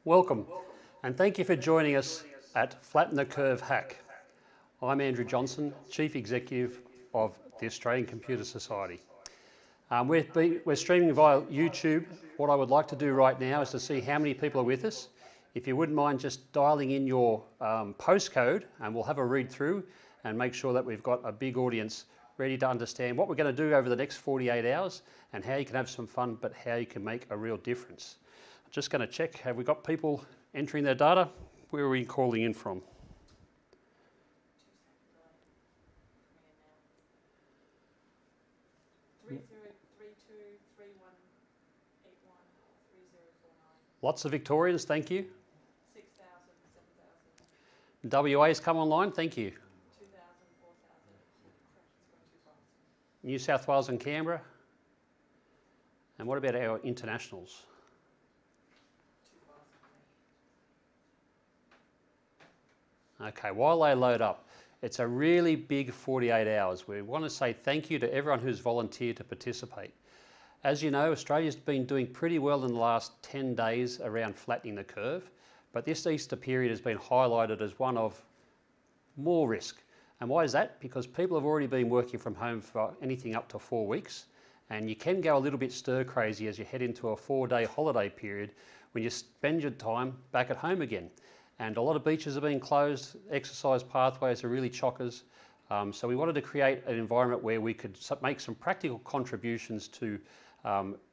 Welcome, and thank you for joining us at Flatten the Curve Hack. I'm Andrew Johnson, Chief Executive of the Australian Computer Society. We're streaming via YouTube. What I would like to do right now is to see how many people are with us. If you wouldn't mind just dialing in your postcode, and we'll have a read through and make sure that we've got a big audience ready to understand what we're going to do over the next 48 hours and how you can have some fun, but how you can make a real difference. I'm just going to check, have we got people entering their data? Where are we calling in from? Lots of Victorians, thank you. 6,000, 7,000. WA's come online, thank you. 2,000, 4,000. New South Wales and Canberra. And what about our internationals? 2,000. Okay, while they load up, it's a really big 48 hours. We want to say thank you to everyone who's volunteered to participate. As you know, Australia's been doing pretty well in the last 10 days around flattening the curve, but this Easter period has been highlighted as one of more risk. And why is that? Because people have already been working from home for anything up to 4 weeks, and you can go a little bit stir crazy as you head into a 4-day holiday period when you spend your time back at home again. And a lot of beaches are being closed, exercise pathways are really chockers. So we wanted to create an environment where we could make some practical contributions to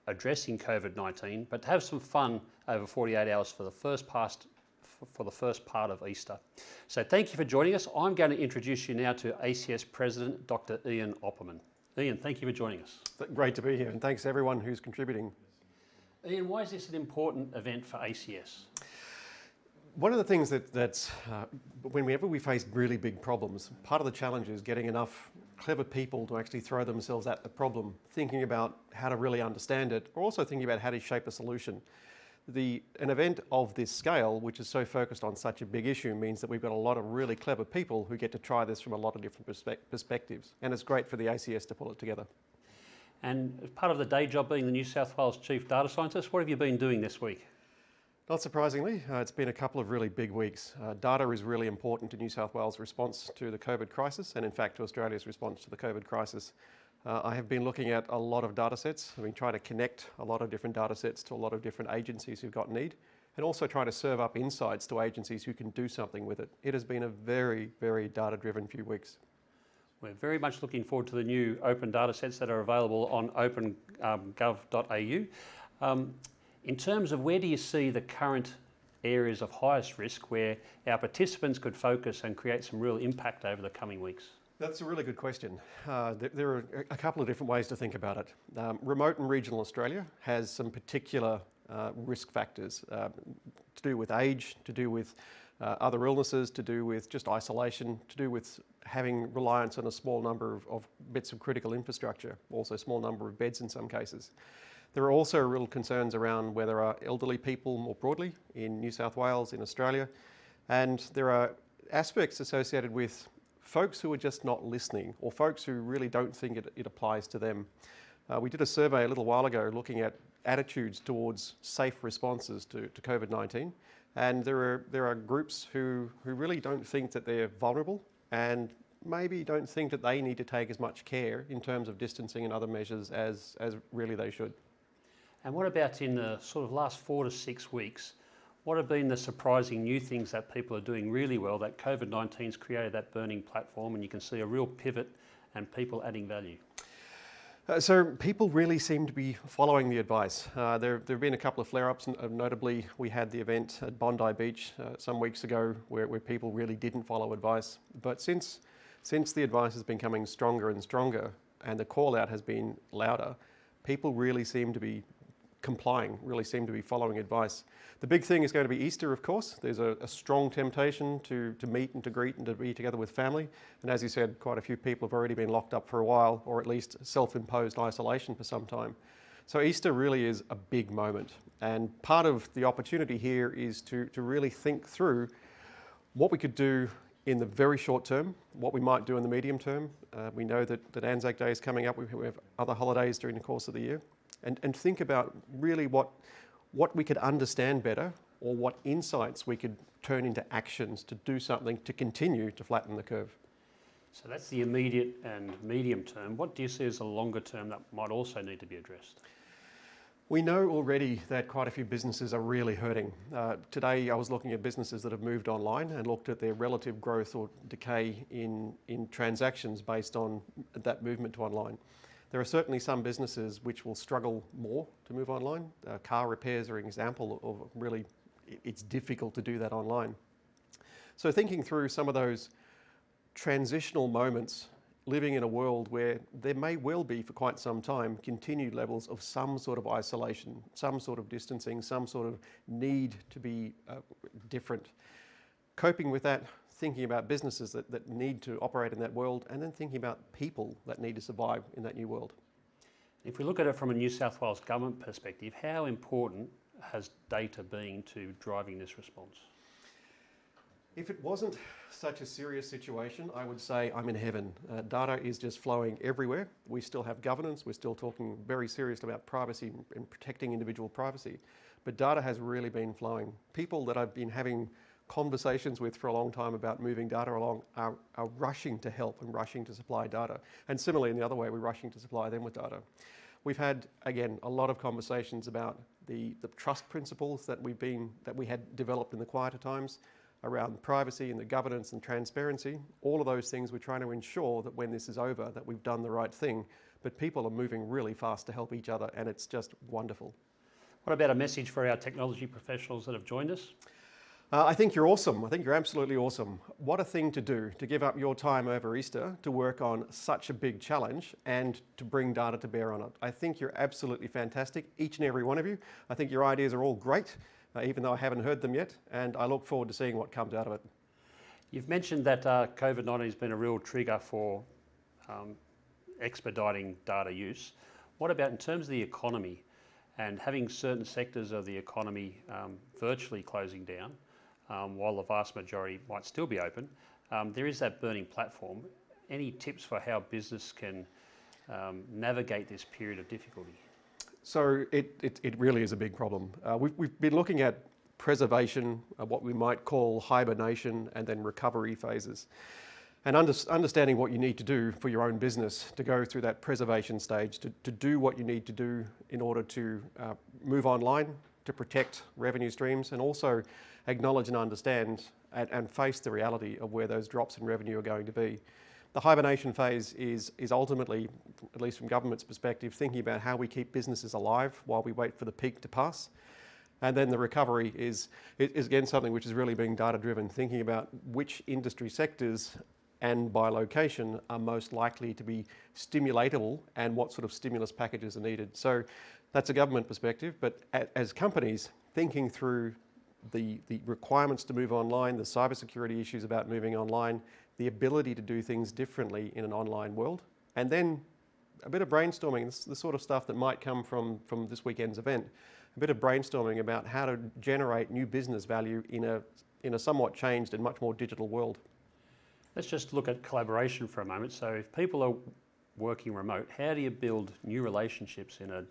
addressing COVID-19, but to have some fun over 48 hours for the first part of Easter. So thank you for joining us. I'm going to introduce you now to ACS President, Dr. Ian Opperman. Ian, thank you for joining us. Great to be here, and thanks to everyone who's contributing. Ian, why is this an important event for ACS? One of the things that's whenever we face really big problems, part of the challenge is getting enough clever people to actually throw themselves at the problem, thinking about how to really understand it, or also thinking about how to shape a solution. An event of this scale, which is so focused on such a big issue, means that we've got a lot of really clever people who get to try this from a lot of different perspectives, and it's great for the ACS to pull it together. And as part of the day job being the New South Wales Chief Data Scientist, what have you been doing this week? Not surprisingly, it's been a couple of really big weeks. Data is really important to New South Wales' response to the COVID crisis, and in fact to Australia's response to the COVID crisis. I have been looking at a lot of data sets. I've been trying to connect a lot of different data sets to a lot of different agencies who've got need, and also trying to serve up insights to agencies who can do something with it. It has been a very, very data-driven few weeks. We're very much looking forward to the new open data sets that are available on open.gov.au. In terms of where do you see the current areas of highest risk where our participants could focus and create some real impact over the coming weeks? That's a really good question. There are a couple of different ways to think about it. Remote and regional Australia has some particular risk factors to do with age, to do with other illnesses, to do with just isolation, to do with having reliance on a small number of bits of critical infrastructure, also a small number of beds in some cases. There are also real concerns around where there are elderly people more broadly in New South Wales, in Australia, and there are aspects associated with folks who are just not listening, or folks who really don't think it applies to them. We did a survey a little while ago looking at attitudes towards safe responses to COVID-19, and there are groups who really don't think that they're vulnerable and maybe don't think that they need to take as much care in terms of distancing and other measures as really they should. And what about in the sort of last 4 to 6 weeks? What have been the surprising new things that people are doing really well, that COVID-19's created that burning platform, and you can see a real pivot and people adding value? So people really seem to be following the advice. There have been a couple of flare-ups, notably we had the event at Bondi Beach some weeks ago where people really didn't follow advice. But since the advice has been coming stronger and stronger and the call out has been louder, people really seem to be complying, really seem to be following advice. The big thing is going to be Easter, of course. There's a strong temptation to meet and to greet and to be together with family. And as you said, quite a few people have already been locked up for a while, or at least self-imposed isolation for some time. So Easter really is a big moment. And part of the opportunity here is to really think through what we could do in the very short term, what we might do in the medium term. We know that Anzac Day is coming up. We have other holidays during the course of the year. And think about really what we could understand better or what insights we could turn into actions to do something to continue to flatten the curve. So that's the immediate and medium term. What do you see as a longer term that might also need to be addressed? We know already that quite a few businesses are really hurting. Today I was looking at businesses that have moved online and looked at their relative growth or decay in transactions based on that movement to online. There are certainly some businesses which will struggle more to move online. Car repairs are an example of really, it's difficult to do that online. So thinking through some of those transitional moments, living in a world where there may well be for quite some time continued levels of some sort of isolation, some sort of distancing, some sort of need to be different. Coping with that, thinking about businesses that need to operate in that world, and then thinking about people that need to survive in that new world. If we look at it from a New South Wales government perspective, how important has data been to driving this response? If it wasn't such a serious situation, I would say I'm in heaven. Data is just flowing everywhere. We still have governance. We're still talking very seriously about privacy and protecting individual privacy. But data has really been flowing. People that I've been having conversations with for a long time about moving data along are rushing to help and rushing to supply data. And similarly, in the other way, we're rushing to supply them with data. We've had, again, a lot of conversations about the trust principles that we had developed in the quieter times, around privacy and the governance and transparency. All of those things we're trying to ensure that when this is over, that we've done the right thing. But people are moving really fast to help each other, and it's just wonderful. What about a message for our technology professionals that have joined us? I think you're awesome. I think you're absolutely awesome. What a thing to do, to give up your time over Easter to work on such a big challenge and to bring data to bear on it. I think you're absolutely fantastic, each and every one of you. I think your ideas are all great. Even though I haven't heard them yet, and I look forward to seeing what comes out of it. You've mentioned that COVID-19 has been a real trigger for expediting data use. What about in terms of the economy and having certain sectors of the economy virtually closing down while the vast majority might still be open? There is that burning platform. Any tips for how business can navigate this period of difficulty? So it really is a big problem. We've been looking at preservation, what we might call hibernation, and then recovery phases. And understanding what you need to do for your own business to go through that preservation stage, to do what you need to do in order to move online, to protect revenue streams, and also acknowledge and understand and face the reality of where those drops in revenue are going to be. The hibernation phase is ultimately, at least from government's perspective, thinking about how we keep businesses alive while we wait for the peak to pass. And then the recovery is again something which is really being data-driven, thinking about which industry sectors and by location are most likely to be stimulatable and what sort of stimulus packages are needed. So that's a government perspective, but as companies, thinking through the requirements to move online, the cybersecurity issues about moving online, the ability to do things differently in an online world, and then a bit of brainstorming, the sort of stuff that might come from this weekend's event, a bit of brainstorming about how to generate new business value in a somewhat changed and much more digital world. Let's just look at collaboration for a moment. So if people are working remote, how do you build new relationships in a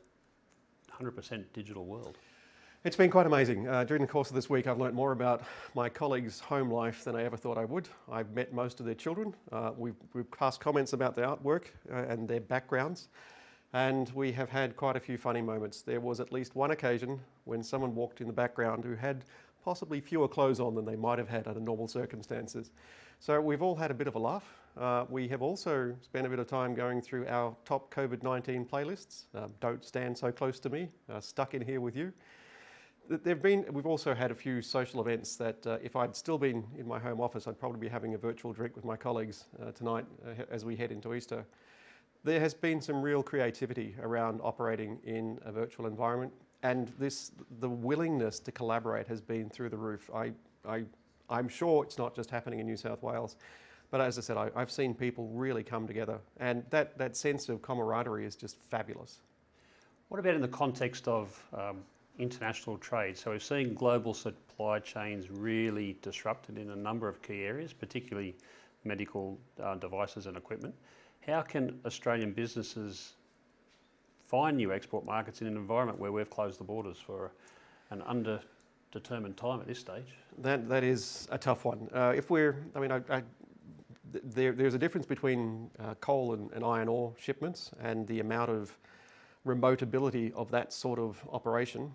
100% digital world? It's been quite amazing. During the course of this week, I've learnt more about my colleagues' home life than I ever thought I would. I've met most of their children. We've passed comments about their artwork and their backgrounds. And we have had quite a few funny moments. There was at least one occasion when someone walked in the background who had possibly fewer clothes on than they might have had under normal circumstances. So we've all had a bit of a laugh. We have also spent a bit of time going through our top COVID-19 playlists. Don't Stand So Close to Me, Stuck in Here With You. We've also had a few social events that if I'd still been in my home office, I'd probably be having a virtual drink with my colleagues tonight as we head into Easter. There has been some real creativity around operating in a virtual environment, and the willingness to collaborate has been through the roof. I'm sure it's not just happening in New South Wales, but as I said, I've seen people really come together, and that sense of camaraderie is just fabulous. What about in the context of international trade? So we're seeing global supply chains really disrupted in a number of key areas, particularly medical devices and equipment. How can Australian businesses find new export markets in an environment where we've closed the borders for an determined time at this stage. That is a tough one. There's a difference between coal and iron ore shipments and the amount of remote ability of that sort of operation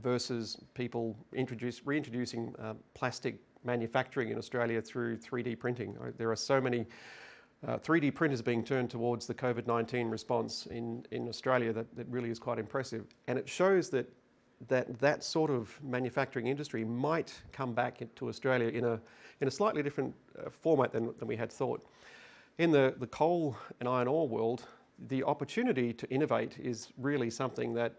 versus people reintroducing plastic manufacturing in Australia through 3D printing. There are so many 3D printers being turned towards the COVID-19 response in Australia that really is quite impressive. And it shows that sort of manufacturing industry might come back to Australia in a slightly different format than we had thought. In the coal and iron ore world, the opportunity to innovate is really something that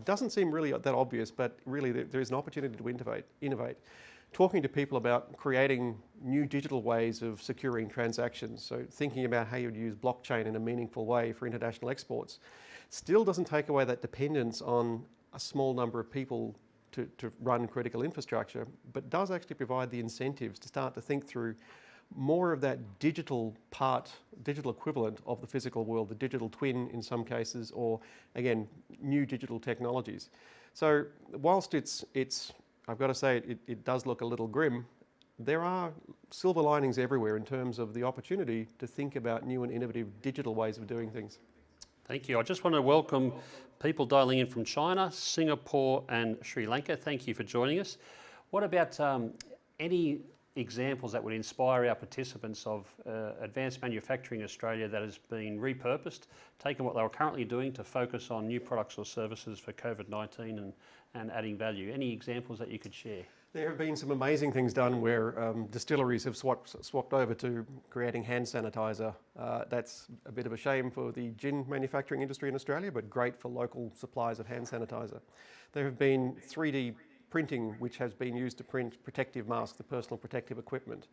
doesn't seem really that obvious, but really there is an opportunity to innovate. Talking to people about creating new digital ways of securing transactions, so thinking about how you'd use blockchain in a meaningful way for international exports, still doesn't take away that dependence on a small number of people to run critical infrastructure, but does actually provide the incentives to start to think through more of that digital equivalent of the physical world, the digital twin in some cases, or again, new digital technologies. So whilst it's I've got to say it does look a little grim, there are silver linings everywhere in terms of the opportunity to think about new and innovative digital ways of doing things. Thank you. I just want to welcome people dialing in from China, Singapore and Sri Lanka. Thank you for joining us. What about any examples that would inspire our participants of advanced manufacturing in Australia that has been repurposed, taken what they were currently doing to focus on new products or services for COVID-19 and adding value? Any examples that you could share? There have been some amazing things done where distilleries have swapped over to creating hand sanitizer. That's a bit of a shame for the gin manufacturing industry in Australia, but great for local supplies of hand sanitizer. There have been 3D printing, which has been used to print protective masks, the personal protective equipment.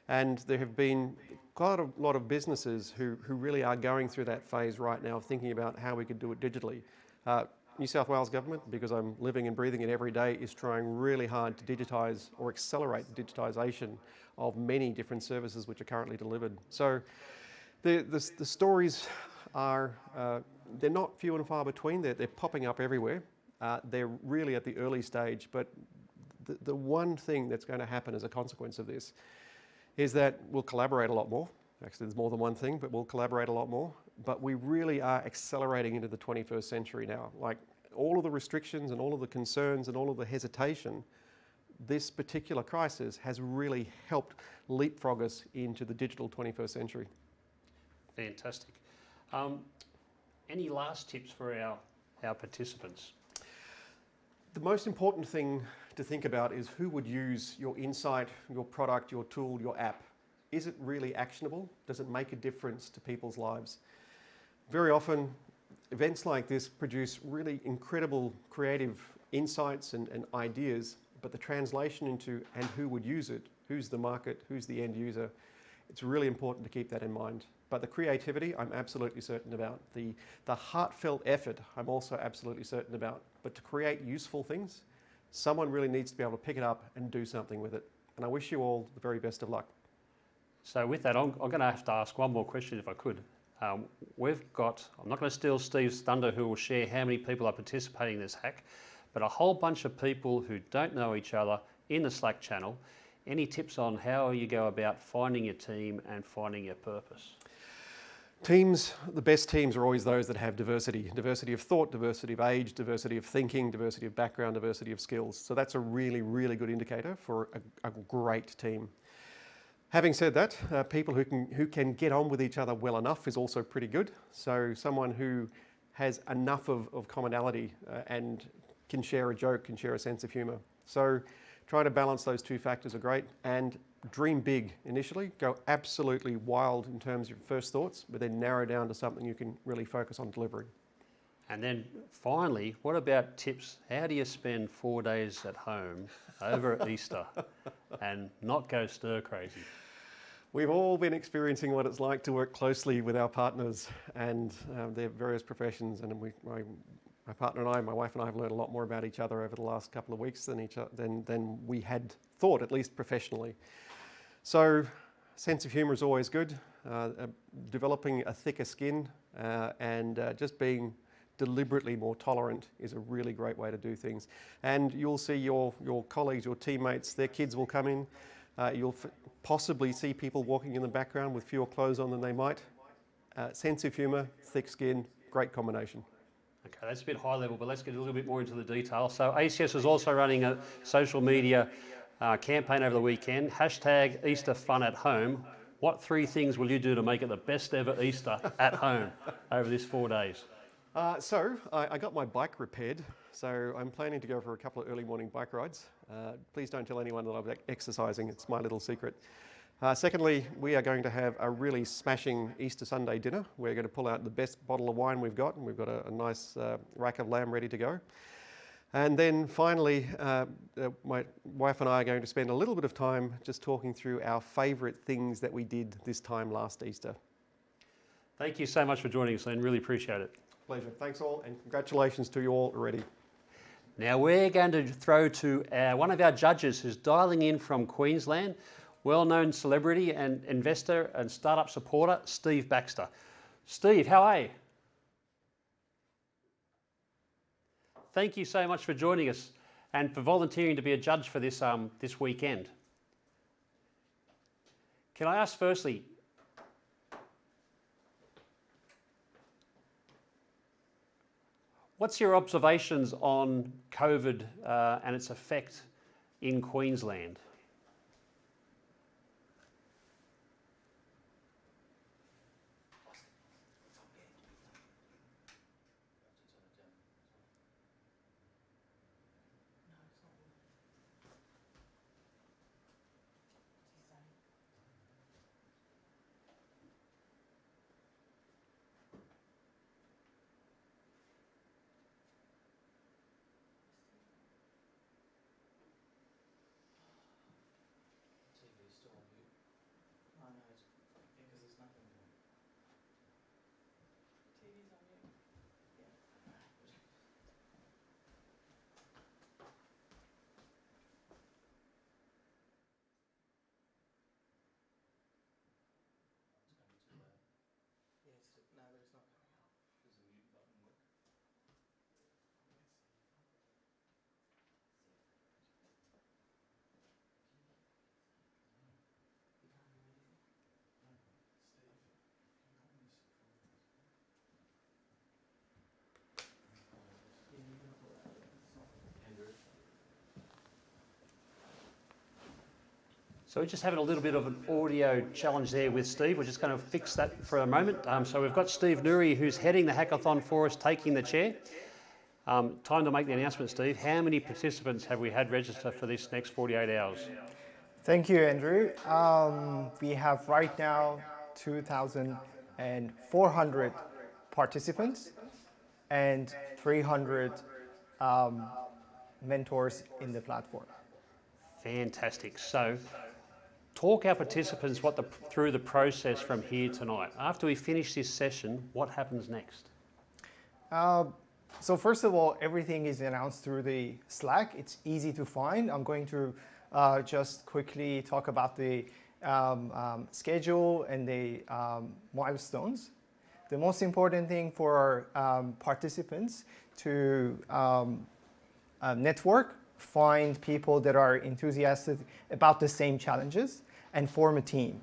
And there have been quite a lot of businesses who really are going through that phase right now, thinking about how we could do it digitally. New South Wales government, because I'm living and breathing it every day, is trying really hard to digitise or accelerate the digitisation of many different services which are currently delivered. So the stories are, they're not few and far between, they're popping up everywhere. They're really at the early stage, but the one thing that's going to happen as a consequence of this is that we'll collaborate a lot more. Actually, there's more than one thing, but we'll collaborate a lot more. But we really are accelerating into the 21st century now. Like all of the restrictions and all of the concerns and all of the hesitation, this particular crisis has really helped leapfrog us into the digital 21st century. Fantastic. Any last tips for our participants? The most important thing to think about is who would use your insight, your product, your tool, your app. Is it really actionable? Does it make a difference to people's lives? Very often, events like this produce really incredible creative insights and ideas, but the translation into and who would use it, who's the market, who's the end user, it's really important to keep that in mind. But the creativity, I'm absolutely certain about. The heartfelt effort, I'm also absolutely certain about. But to create useful things, someone really needs to be able to pick it up and do something with it. And I wish you all the very best of luck. So with that, I'm going to have to ask one more question if I could. I'm not going to steal Steve's thunder, who will share how many people are participating in this hack, but a whole bunch of people who don't know each other in the Slack channel. Any tips on how you go about finding your team and finding your purpose? Teams, the best teams are always those that have diversity. Diversity of thought, diversity of age, diversity of thinking, diversity of background, diversity of skills. So that's a really, really good indicator for a great team. Having said that, people who can get on with each other well enough is also pretty good. So someone who has enough of commonality and can share a joke, can share a sense of humour. So trying to balance those two factors are great, and dream big initially. Go absolutely wild in terms of your first thoughts, but then narrow down to something you can really focus on delivering. And then finally, what about tips? How do you spend 4 days at home over at Easter and not go stir crazy? We've all been experiencing what it's like to work closely with our partners and their various professions, and my partner and I, my wife and I, have learned a lot more about each other over the last couple of weeks than we had thought, at least professionally. So, sense of humour is always good. Developing a thicker skin and just being deliberately more tolerant is a really great way to do things. And you'll see your colleagues, your teammates, their kids will come in. You'll possibly see people walking in the background with fewer clothes on than they might. Sense of humour, thick skin, great combination. Okay, that's a bit high level, but let's get a little bit more into the detail. So ACS is also running a social media campaign over the weekend, hashtag Easter Fun at Home. What 3 things will you do to make it the best ever Easter at home over this 4 days? So I got my bike repaired, so I'm planning to go for a couple of early morning bike rides. Please don't tell anyone that I'm exercising, it's my little secret. Secondly, we are going to have a really smashing Easter Sunday dinner. We're going to pull out the best bottle of wine we've got, and we've got a nice rack of lamb ready to go. And then finally, my wife and I are going to spend a little bit of time just talking through our favourite things that we did this time last Easter. Thank you so much for joining us, Len. Really appreciate it. Pleasure. Thanks all, and congratulations to you all already. Now we're going to throw to one of our judges who's dialing in from Queensland, well-known celebrity and investor and startup supporter, Steve Baxter. Steve, how are you? Thank you so much for joining us and for volunteering to be a judge for this, this weekend. Can I ask firstly, what's your observations on COVID and its effect in Queensland? TV's on mute. So we're just having a little bit of an audio challenge there with Steve. We're just going to fix that for a moment. So we've got Steve Nuri, who's heading the hackathon for us, taking the chair. Time to make the announcement, Steve. How many participants have we had register for this next 48 hours? Thank you, Andrew. We have right now 2,400 participants and 300 mentors in the platform. Fantastic. So talk our participants through the process from here tonight. After we finish this session, what happens next? So first of all, everything is announced through the Slack. It's easy to find. I'm going to just quickly talk about the schedule and the milestones. The most important thing for our participants to network, find people that are enthusiastic about the same challenges, and form a team.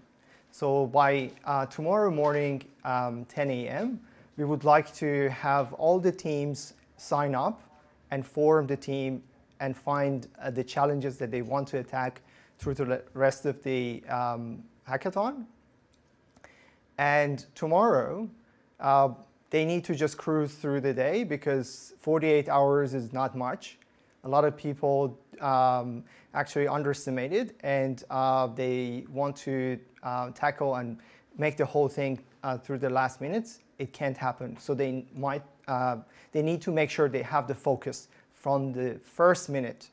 So by tomorrow morning, 10 a.m., we would like to have all the teams sign up and form the team and find the challenges that they want to attack through the rest of the hackathon. And tomorrow, they need to just cruise through the day because 48 hours is not much. A lot of people actually underestimate it, and they want to tackle and make the whole thing through the last minutes. It can't happen. So they need to make sure they have the focus from the first minute.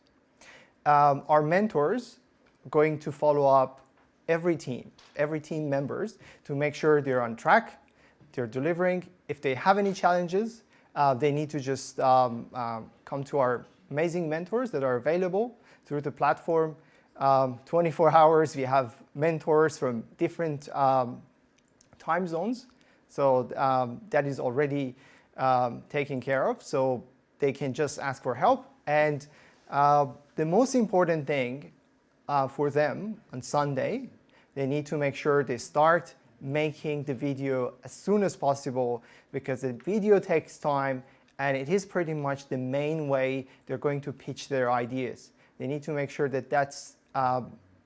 Our mentors are going to follow up every team members to make sure they're on track, they're delivering. If they have any challenges, they need to just come to our amazing mentors that are available through the platform. 24 hours, we have mentors from different time zones. So that is already taken care of, so they can just ask for help. And the most important thing for them on Sunday, they need to make sure they start making the video as soon as possible, because the video takes time and it is pretty much the main way they're going to pitch their ideas. They need to make sure that that's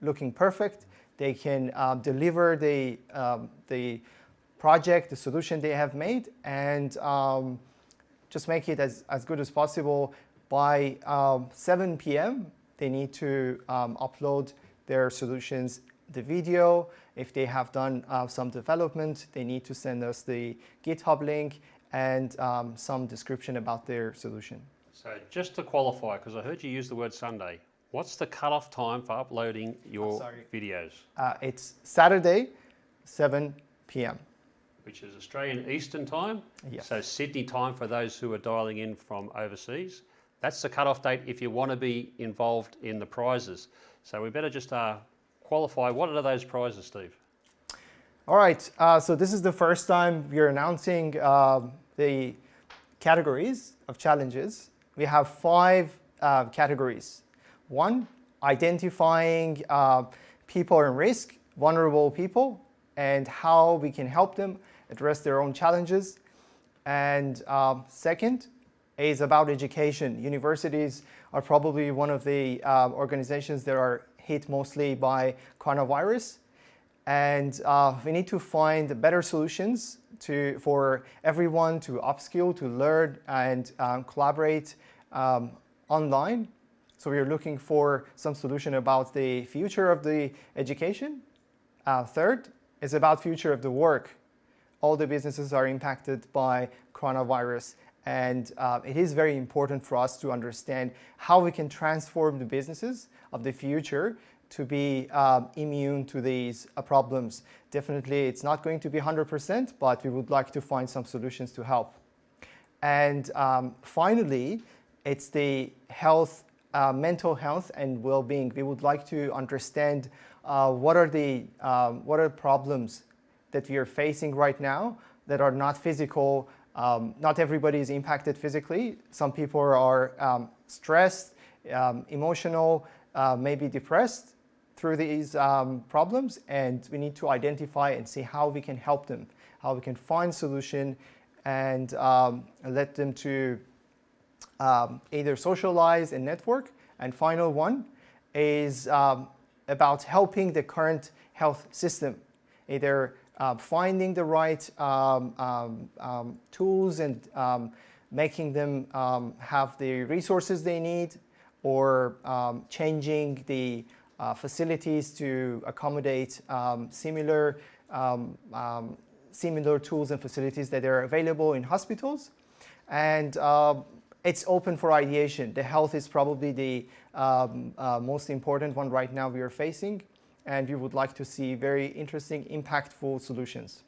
looking perfect. They can deliver the project, the solution they have made, and just make it as good as possible. By 7 p.m., they need to upload their solutions, the video. If they have done some development, they need to send us the GitHub link and some description about their solution. So just to qualify, because I heard you use the word Sunday, what's the cutoff time for uploading your videos? It's Saturday, 7 p.m. Which is Australian Eastern Time. Yes. So Sydney time for those who are dialing in from overseas. That's the cutoff date if you want to be involved in the prizes. So we better just qualify. What are those prizes, Steve? All right. So this is the first time we're announcing the categories of challenges. We have 5 categories. 1, identifying people in risk, vulnerable people, and how we can help them address their own challenges. And second is about education. Universities are probably one of the organizations that are hit mostly by coronavirus. And we need to find better solutions for everyone to upskill, to learn, and collaborate online. So we're looking for some solution about the future of the education. Third is about future of the work. All the businesses are impacted by coronavirus, and it is very important for us to understand how we can transform the businesses of the future to be immune to these problems. Definitely, it's not going to be 100%, but we would like to find some solutions to help. And finally, it's the health, mental health and well-being. We would like to understand what are problems that we are facing right now that are not physical. Not everybody is impacted physically. Some people are stressed, emotional, maybe depressed through these problems, and we need to identify and see how we can help them, how we can find solution and let them to either socialize and network. And final one is about helping the current health system, either finding the right tools and making them have the resources they need, or changing the facilities to accommodate similar tools and facilities that are available in hospitals. And it's open for ideation. The health is probably the most important one right now we are facing, and we would like to see very interesting, impactful solutions.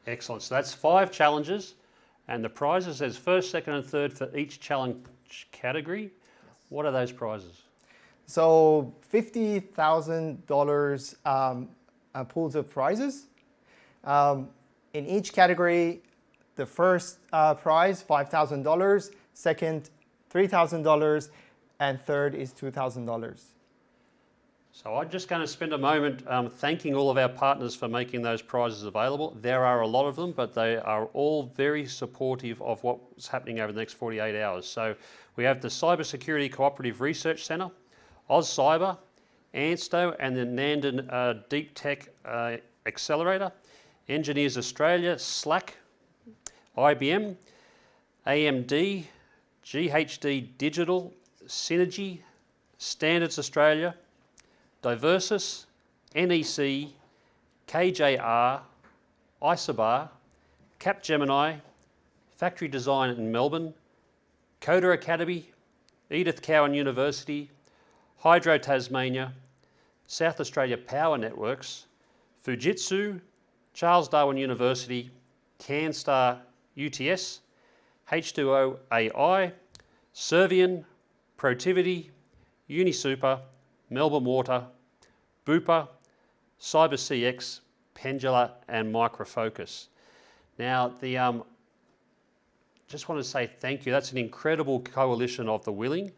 Excellent. So that's 5 challenges, and the prizes, there's first, second, and third for each challenge category. Yes. What are those prizes? So $50,000 pools of prizes. In each category, the first prize, $5,000, second, $3,000, and third is $2,000. So I'm just going to spend a moment thanking all of our partners for making those prizes available. There are a lot of them, but they are all very supportive of what's happening over the next 48 hours. So we have the Cybersecurity Cooperative Research Centre, AusCyber, ANSTO, and the Nandan Deep Tech Accelerator, Engineers Australia, Slack, IBM, AMD, GHD Digital, Synergy, Standards Australia, Diversis, NEC, KJR, Isobar, Capgemini, Factory Design in Melbourne, Coder Academy, Edith Cowan University, Hydro Tasmania, South Australia Power Networks, Fujitsu, Charles Darwin University, CanStar UTS, H2O AI, Servian, Protivity, Unisuper, Melbourne Water, Bupa, CyberCX, Pendula, and Microfocus. Now, the just want to say thank you. That's an incredible coalition of the willing.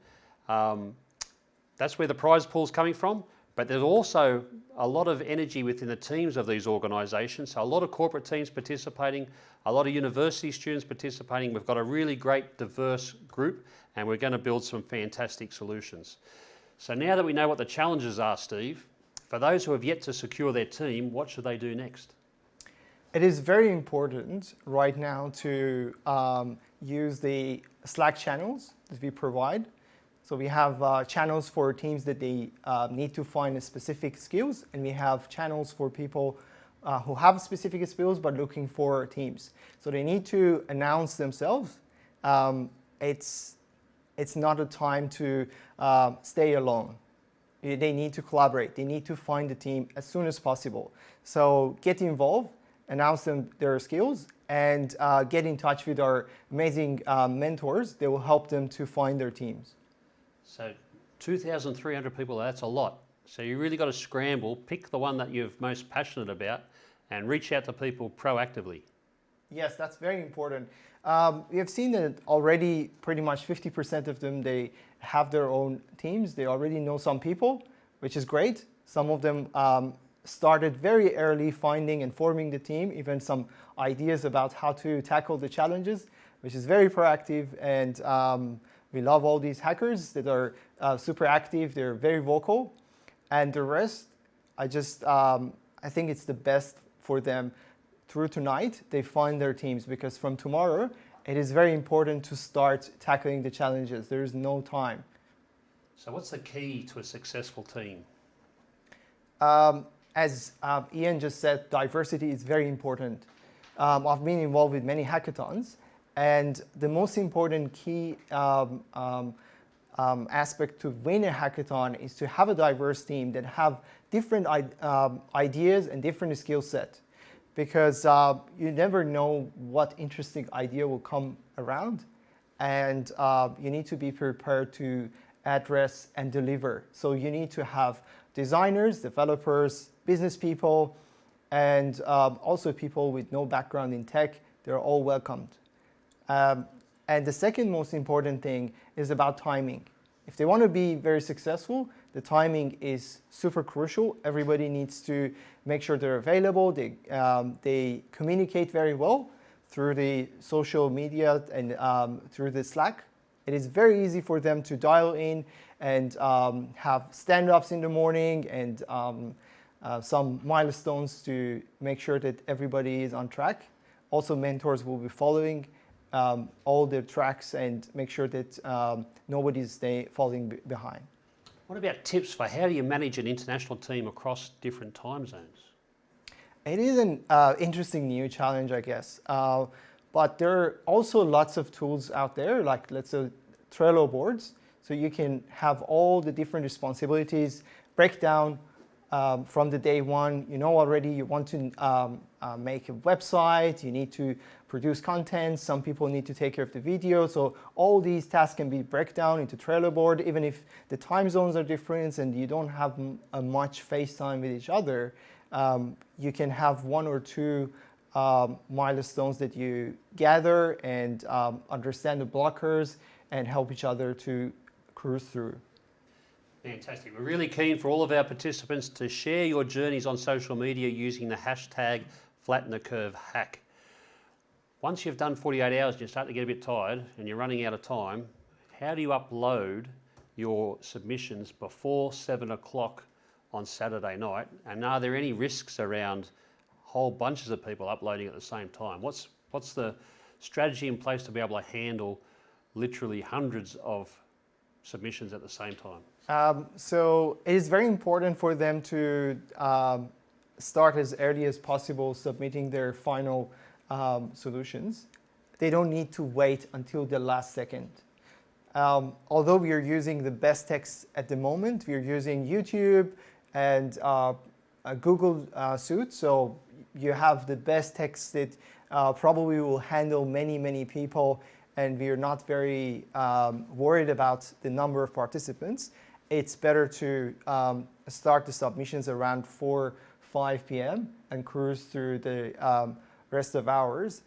That's where the prize pool's coming from, but there's also a lot of energy within the teams of these organisations. So a lot of corporate teams participating, a lot of university students participating. We've got a really great diverse group, and we're going to build some fantastic solutions. So now that we know what the challenges are, Steve, for those who have yet to secure their team, what should they do next? It is very important right now to use the Slack channels that we provide. So we have channels for teams that they need to find specific skills, and we have channels for people who have specific skills but looking for teams. So they need to announce themselves. It's not a time to stay alone. They need to collaborate. They need to find a team as soon as possible. So get involved, announce their skills, and get in touch with our amazing mentors. They will help them to find their teams. So 2,300 people, that's a lot. So you really got to scramble, pick the one that you're most passionate about, and reach out to people proactively. Yes, that's very important. We have seen that already pretty much 50% of them, they have their own teams. They already know some people, which is great. Some of them started very early finding and forming the team, even some ideas about how to tackle the challenges, which is very proactive. And we love all these hackers that are super active. They're very vocal. And the rest, I think it's the best for them. Through tonight, they find their teams, because from tomorrow, it is very important to start tackling the challenges. There is no time. So what's the key to a successful team? As Ian just said, diversity is very important. I've been involved with many hackathons, and the most important key aspect to win a hackathon is to have a diverse team that have different ideas and different skill set. Because you never know what interesting idea will come around, and you need to be prepared to address and deliver. So you need to have designers, developers, business people, and also people with no background in tech. They're all welcomed. And the second most important thing is about timing. If they want to be very successful, the timing is super crucial. Everybody needs to make sure they're available. They communicate very well through the social media and through the Slack. It is very easy for them to dial in and have stand-ups in the morning and some milestones to make sure that everybody is on track. Also, mentors will be following all the tracks and make sure that nobody's falling behind. What about tips for how do you manage an international team across different time zones? It is an interesting new challenge, I guess. But there are also lots of tools out there, like let's say Trello boards. So you can have all the different responsibilities, break down from the day one. You know already you want to make a website, you need to produce content, some people need to take care of the video. So all these tasks can be break down into Trello board, even if the time zones are different and you don't have much face time with each other. You can have one or two milestones that you gather and understand the blockers and help each other to cruise through. Fantastic. We're really keen for all of our participants to share your journeys on social media using the hashtag Flatten the Curve Hack. Once you've done 48 hours and you start to get a bit tired and you're running out of time, how do you upload your submissions before 7 o'clock on Saturday night? And are there any risks around whole bunches of people uploading at the same time? What's the strategy in place to be able to handle literally hundreds of submissions at the same time? So it is very important for them to start as early as possible submitting their final solutions. They don't need to wait until the last second. Although we are using the best text at the moment, we are using YouTube and Google Suite, so you have the best text that probably will handle many people, and we are not very worried about the number of participants. It's better to start the submissions around 4-5 p.m. and cruise through the rest of hours.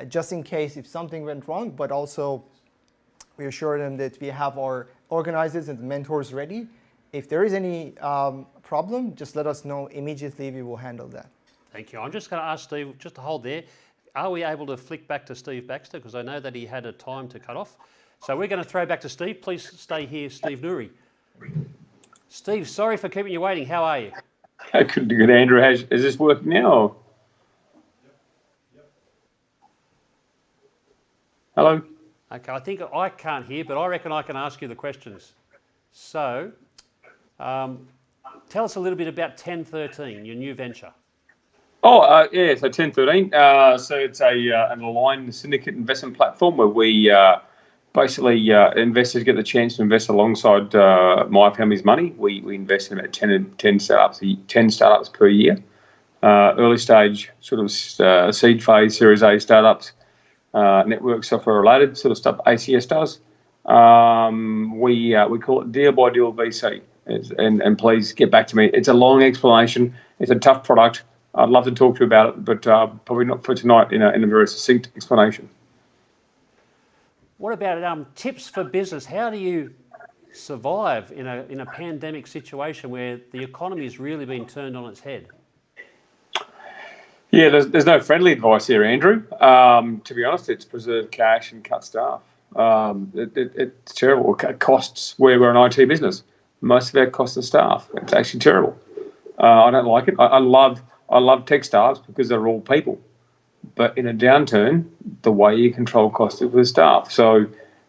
just in case if something went wrong, but also we assure them that we have our organizers and mentors ready. If there is any problem, just let us know immediately. We will handle that. Thank you. I'm just going to ask Steve, just to hold there, are we able to flick back to Steve Baxter? Because I know that he had a time to cut off. So we're going to throw back to Steve. Please stay here, Steve Nouri. Steve, sorry for keeping you waiting. How are you? Good, Andrew. Is this working now? Or? Hello? Okay, I think I can't hear, but I reckon I can ask you the questions. So, tell us a little bit about 1013, your new venture. Oh, yeah, so 1013. So it's an aligned syndicate investment platform where we basically investors get the chance to invest alongside my family's money. We invest in about 10 startups per year. Early stage, sort of seed phase, Series A startups, network software related sort of stuff ACS does. We call it deal by deal VC. And please get back to me. It's a long explanation. It's a tough product. I'd love to talk to you about it, but probably not for tonight in a very succinct explanation. What about tips for business? How do you survive in a pandemic situation where the economy has really been turned on its head? Yeah, there's no friendly advice here, Andrew. To be honest, it's preserve cash and cut staff. It's terrible. It costs. We're an IT business. Most of our costs are staff. It's actually terrible. I don't like it. I love tech startups because they're all people. But in a downturn, the way you control costs is with staff. So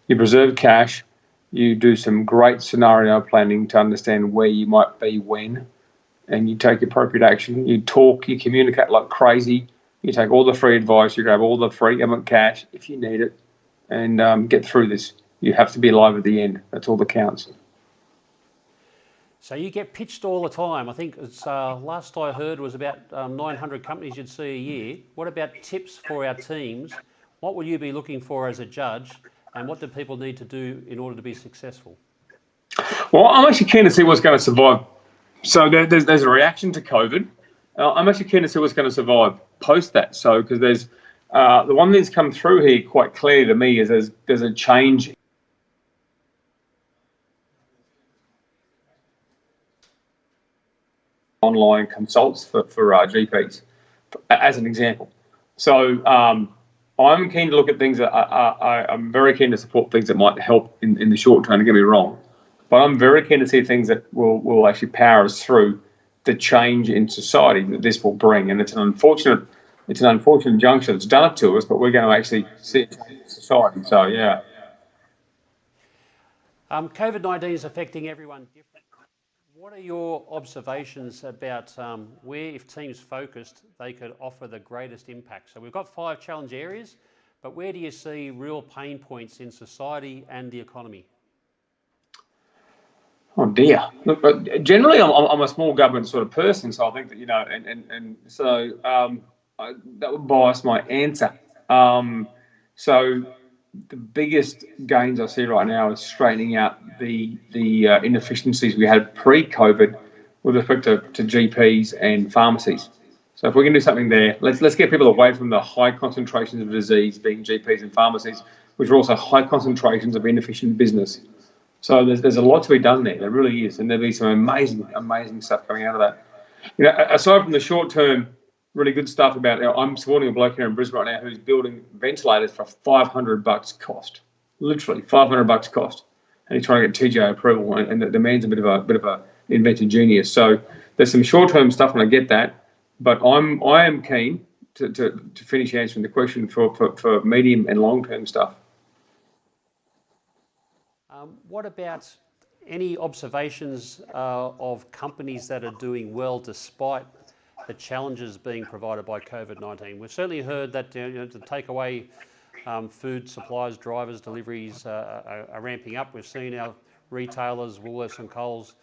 you preserve cash, you do some great scenario planning to understand where you might be when, and you take appropriate action. You talk, you communicate like crazy. You take all the free advice, you grab all the free government cash if you need it, and get through this. You have to be alive at the end. That's all that counts. So you get pitched all the time. I think it's last I heard was about 900 companies you'd see a year. What about tips for our teams? What will you be looking for as a judge, and what do people need to do in order to be successful? Well, I'm actually keen to see what's going to survive. So there's a reaction to COVID. I'm actually keen to see what's going to survive post that. So because there's the one thing that's come through here quite clearly to me is there's a change online consults for GPs, as an example. So I'm keen to look at things that I'm very keen to support things that might help in the short term, don't get me wrong. But I'm very keen to see things that will actually power us through the change in society that this will bring. And it's an unfortunate juncture that's done it to us, but we're going to actually see it in society. So, yeah. COVID-19 is affecting everyone differently. What are your observations about where, if teams focused, they could offer the greatest impact? So we've got 5 challenge areas, but where do you see real pain points in society and the economy? Oh dear. Look, but generally, I'm a small government sort of person, so I think that and so that would bias my answer. So the biggest gains I see right now is straightening out the inefficiencies we had pre-COVID with respect to GPs and pharmacies. So if we can do something there, let's get people away from the high concentrations of disease being GPs and pharmacies, which are also high concentrations of inefficient business. So there's a lot to be done there. There really is, and there'll be some amazing stuff coming out of that. Aside from the short term, really good stuff about. I'm supporting a bloke here in Brisbane right now who's building ventilators for $500 cost, literally $500 cost, and he's trying to get TGA approval. And the man's a bit of a inventor genius. So there's some short term stuff, and I get that, but I am keen to finish answering the question for medium and long term stuff. What about any observations of companies that are doing well despite the challenges being provided by COVID-19? We've certainly heard that to take away food supplies, drivers, deliveries are ramping up. We've seen our retailers, Woolworths and Coles,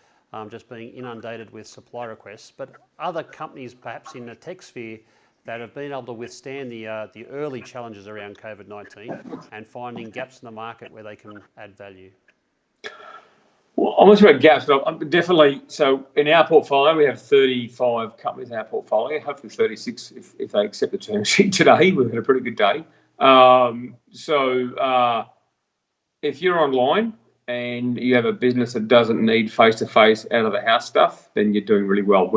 just being inundated with supply requests. But other companies, perhaps in the tech sphere, that have been able to withstand the early challenges around COVID-19 and finding gaps in the market where they can add value. Well, I'm not sure about gaps, but definitely. So in our portfolio, we have 35 companies in our portfolio, hopefully 36 if they accept the term sheet today. We've had a pretty good day. If you're online and you have a business that doesn't need face-to-face out of the house stuff, then you're doing really well.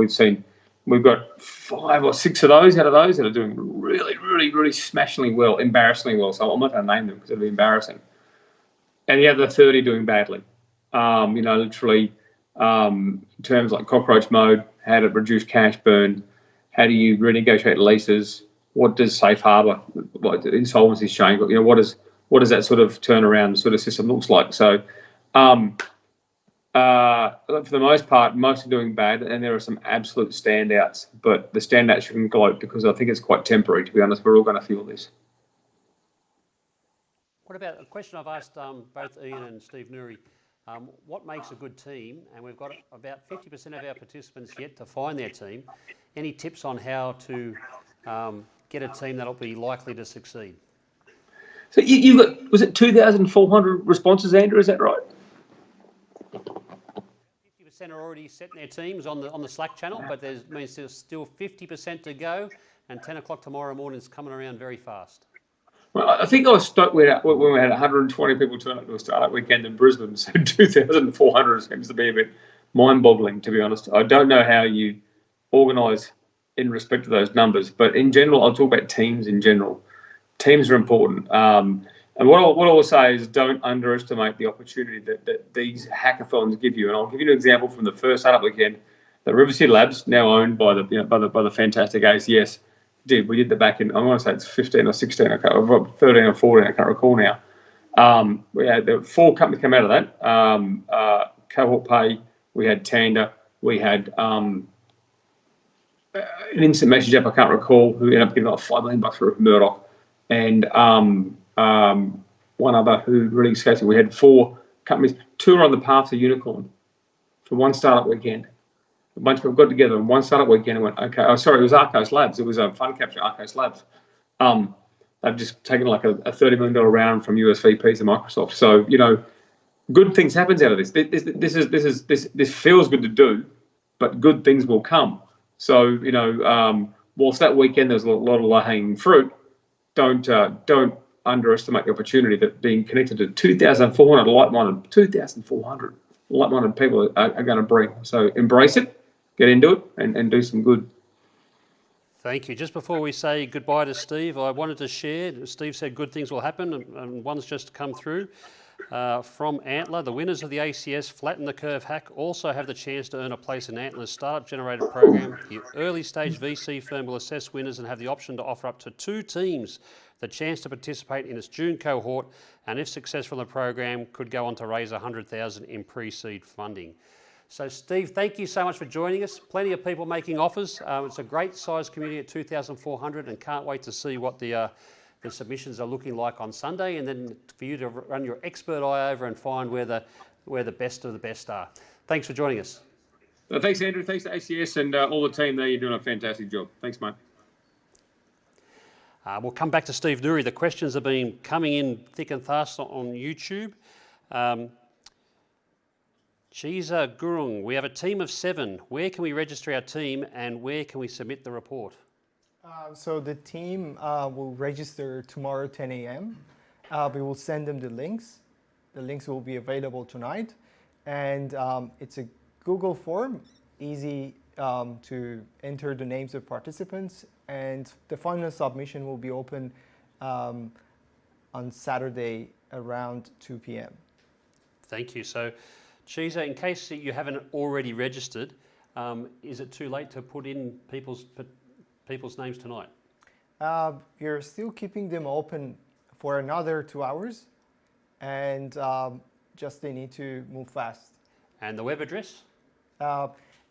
We've got 5 or 6 of those out of those that are doing really, really, really smashingly well, embarrassingly well. So I'm not going to name them because it'll be embarrassing. And the other 30 doing badly. Literally terms like cockroach mode, how to reduce cash burn, how do you renegotiate leases, what does safe harbour, what insolvency change, what does that sort of turnaround sort of system looks like? So for the most part, most are doing bad, and there are some absolute standouts, but the standouts shouldn't gloat because I think it's quite temporary, to be honest. We're all going to feel this. What about a question I've asked both Ian and Steve Nuri? What makes a good team? And we've got about 50% of our participants yet to find their team. Any tips on how to get a team that'll be likely to succeed? So you got, was it 2,400 responses, Andrew? Is that right? 50% are already setting their teams on the Slack channel, but there's still 50% to go, and 10 o'clock tomorrow morning is coming around very fast. Well, I think I was stoked when we had 120 people turn up to a startup weekend in Brisbane. So 2,400 seems to be a bit mind-boggling, to be honest. I don't know how you organise in respect to those numbers, but in general, I'll talk about teams in general. Teams are important. And what I will say is don't underestimate the opportunity that these hackathons give you. And I'll give you an example from the first startup weekend that River City Labs, now owned by the fantastic ACS, did. We did the back in, I want to say it's 15 or 16, 13 or 14, I can't recall now. We had 4 companies come out of that. Cohort Pay, we had Tanda, we had an instant message app, I can't recall, who ended up getting like $5 million for Murdoch, and one other who really escaped. We had 4 companies, 2 are on the path to unicorn for one startup weekend. A bunch of people got together in one startup weekend and went, okay, it was Arcos Labs. It was a fund capture, Arcos Labs. They've just taken like a $30 million round from US VPs to Microsoft. So, good things happens out of this. This feels good to do, but good things will come. So, whilst that weekend there's a lot of low-hanging fruit, don't underestimate the opportunity that being connected to 2,400 like-minded people are going to bring. So embrace it, get into it, and do some good. Thank you. Just before we say goodbye to Steve, I wanted to share, Steve said good things will happen, and one's just come through from Antler. The winners of the ACS Flatten the Curve Hack also have the chance to earn a place in Antler's Startup Generator program. The early stage VC firm will assess winners and have the option to offer up to 2 teams the chance to participate in its June cohort, and if successful in the program, could go on to raise $100,000 in pre-seed funding. So Steve, thank you so much for joining us. Plenty of people making offers. It's a great sized community at 2,400, and can't wait to see what the submissions are looking like on Sunday, and then for you to run your expert eye over and find where the best of the best are. Thanks for joining us. Thanks, Andrew. Thanks to ACS and all the team there. You're doing a fantastic job. Thanks, mate. We'll come back to Steve Nuri. The questions have been coming in thick and fast on YouTube. Chiza Gurung, we have a team of 7. Where can we register our team, and where can we submit the report? So the team will register tomorrow 10 a.m. We will send them the links. The links will be available tonight. And it's a Google form, easy to enter the names of participants. And the final submission will be open on Saturday around 2 p.m. Thank you. So, Chiza, in case you haven't already registered, is it too late to put in people's names tonight? You're still keeping them open for another 2 hours, and just they need to move fast. And the web address?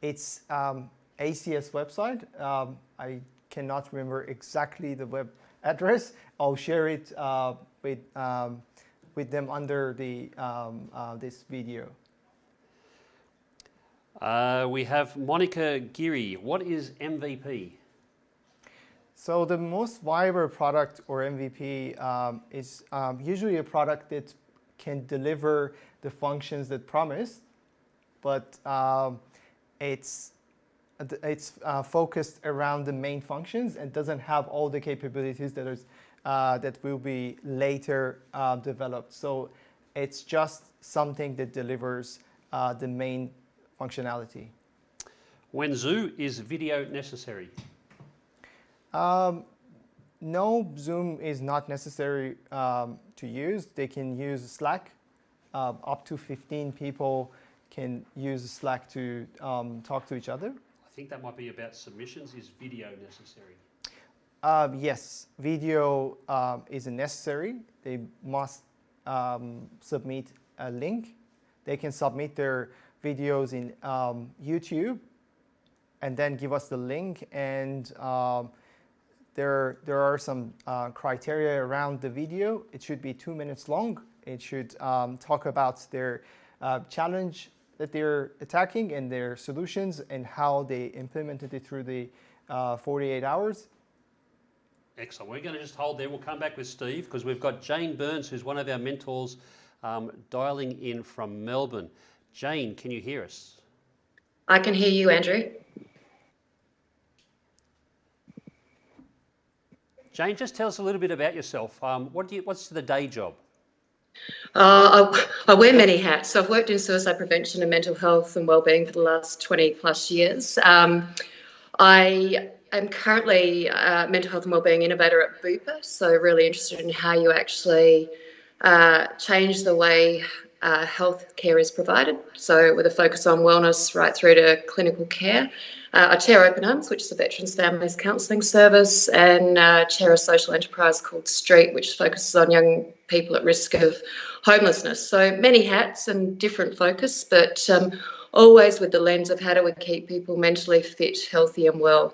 It's ACS website. I cannot remember exactly the web address. I'll share it with them under the this video. We have Monica Geary. What is MVP? So the most viable product, or MVP, is usually a product that can deliver the functions that promised, but it's focused around the main functions and doesn't have all the capabilities that is that will be later developed. So it's just something that delivers the main functionality. When Zoo is video necessary? No, Zoom is not necessary to use. They can use Slack. Up to 15 people can use Slack to talk to each other. I think that might be about submissions. Is video necessary? Yes, video isn't necessary. They must submit a link. They can submit their videos in YouTube and then give us the link. And there are some criteria around the video. It should be 2 minutes long. It should talk about their challenge that they're attacking and their solutions and how they implemented it through the 48 hours. Excellent. We're going to just hold there. We'll come back with Steve because we've got Jane Burns, who's one of our mentors, dialing in from Melbourne. Jane, can you hear us? I can hear you, Andrew. Jane, just tell us a little bit about yourself. What's the day job? I wear many hats. So I've worked in suicide prevention and mental health and wellbeing for the last 20 plus years. I am currently a mental health and wellbeing innovator at Bupa, so really interested in how you actually change the way healthcare is provided. So with a focus on wellness right through to clinical care. I chair Open Arms, which is a Veterans Families Counselling Service, and chair a social enterprise called Street, which focuses on young people at risk of homelessness. So many hats and different focus, but always with the lens of how do we keep people mentally fit, healthy and well.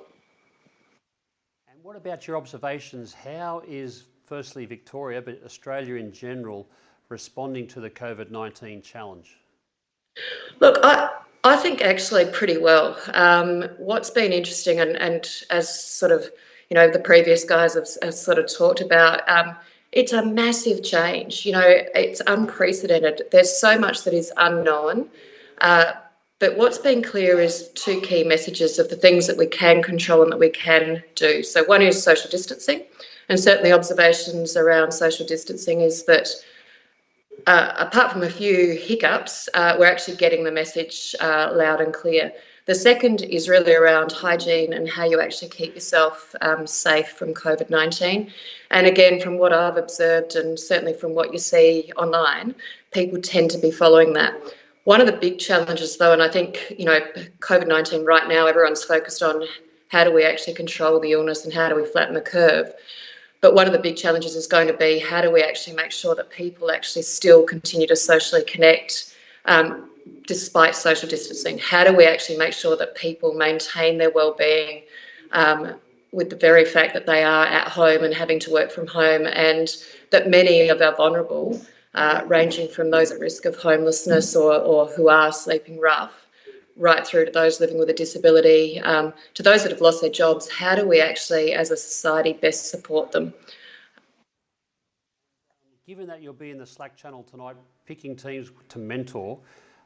And what about your observations? How is, firstly, Victoria, but Australia in general, responding to the COVID-19 challenge? Look, I think actually pretty well. What's been interesting, and as sort of, the previous guys have sort of talked about, it's a massive change. It's unprecedented. There's so much that is unknown. But what's been clear is two key messages of the things that we can control and that we can do. So one is social distancing, and certainly observations around social distancing is that apart from a few hiccups, we're actually getting the message loud and clear. The second is really around hygiene and how you actually keep yourself safe from COVID-19. And again, from what I've observed and certainly from what you see online, people tend to be following that. One of the big challenges though, and I think, COVID-19 right now, everyone's focused on how do we actually control the illness and how do we flatten the curve. But one of the big challenges is going to be how do we actually make sure that people actually still continue to socially connect despite social distancing? How do we actually make sure that people maintain their well-being with the very fact that they are at home and having to work from home, and that many of our vulnerable, ranging from those at risk of homelessness or who are sleeping rough, right through to those living with a disability, to those that have lost their jobs, how do we actually, as a society, best support them? Given that you'll be in the Slack channel tonight, picking teams to mentor,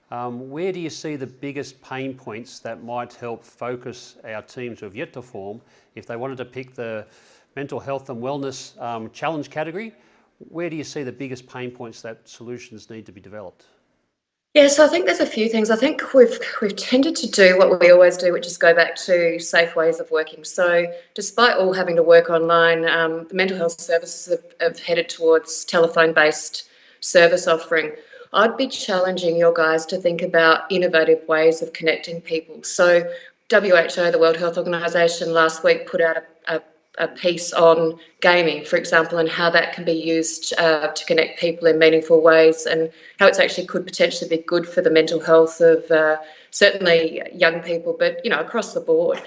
where do you see the biggest pain points that might help focus our teams who have yet to form? If they wanted to pick the mental health and wellness challenge category, where do you see the biggest pain points that solutions need to be developed? Yeah, so I think there's a few things. I think we've tended to do what we always do, which is go back to safe ways of working. So despite all having to work online, the mental health services have headed towards telephone-based service offering. I'd be challenging your guys to think about innovative ways of connecting people. So WHO, the World Health Organization, last week put out a piece on gaming, for example, and how that can be used to connect people in meaningful ways, and how it's actually could potentially be good for the mental health of certainly young people, but across the board.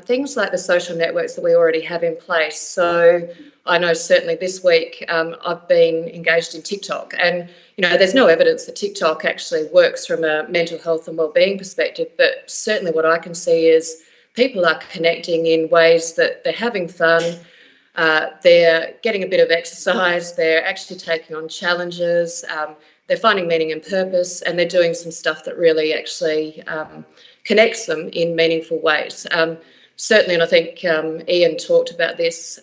Things like the social networks that we already have in place. So I know certainly this week I've been engaged in TikTok, and there's no evidence that TikTok actually works from a mental health and wellbeing perspective, but certainly what I can see is people are connecting in ways that they're having fun, they're getting a bit of exercise, they're actually taking on challenges, they're finding meaning and purpose, and they're doing some stuff that really actually connects them in meaningful ways. Certainly, and I think Ian talked about this,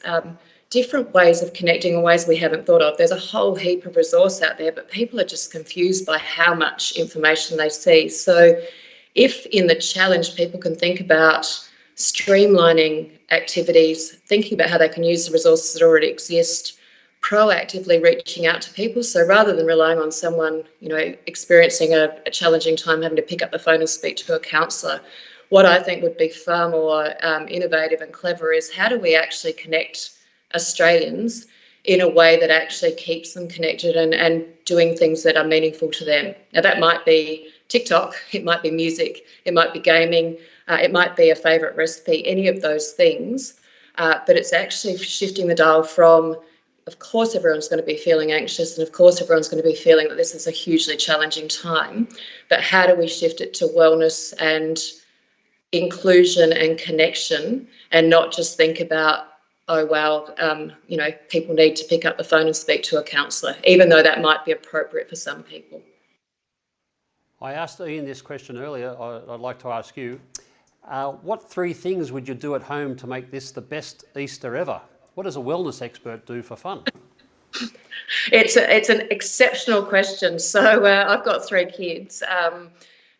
different ways of connecting in ways we haven't thought of. There's a whole heap of resource out there, but people are just confused by how much information they see. So if in the challenge people can think about streamlining activities, thinking about how they can use the resources that already exist, proactively reaching out to people. So rather than relying on someone, experiencing a challenging time having to pick up the phone and speak to a counsellor, what I think would be far more innovative and clever is how do we actually connect Australians in a way that actually keeps them connected and doing things that are meaningful to them. Now that might be TikTok, it might be music, it might be gaming, it might be a favourite recipe, any of those things, but it's actually shifting the dial from, of course everyone's going to be feeling anxious and of course everyone's going to be feeling that this is a hugely challenging time, but how do we shift it to wellness and inclusion and connection and not just think about, oh, well, people need to pick up the phone and speak to a counsellor, even though that might be appropriate for some people. I asked Ian this question earlier. I'd like to ask you, what 3 things would you do at home to make this the best Easter ever? What does a wellness expert do for fun? It's an exceptional question. So I've got 3 kids,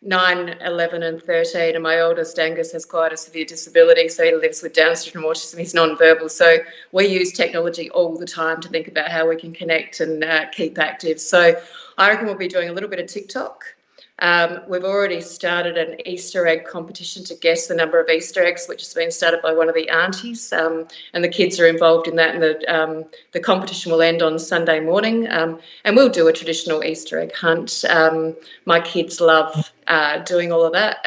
9, 11 and 13, and my oldest Angus has quite a severe disability, so he lives with Down syndrome and autism. He's non-verbal, so we use technology all the time to think about how we can connect and keep active. So I reckon we'll be doing a little bit of TikTok. We've already started an Easter egg competition to guess the number of Easter eggs, which has been started by one of the aunties, and the kids are involved in that, and the competition will end on Sunday morning, and we'll do a traditional Easter egg hunt. My kids love doing all of that,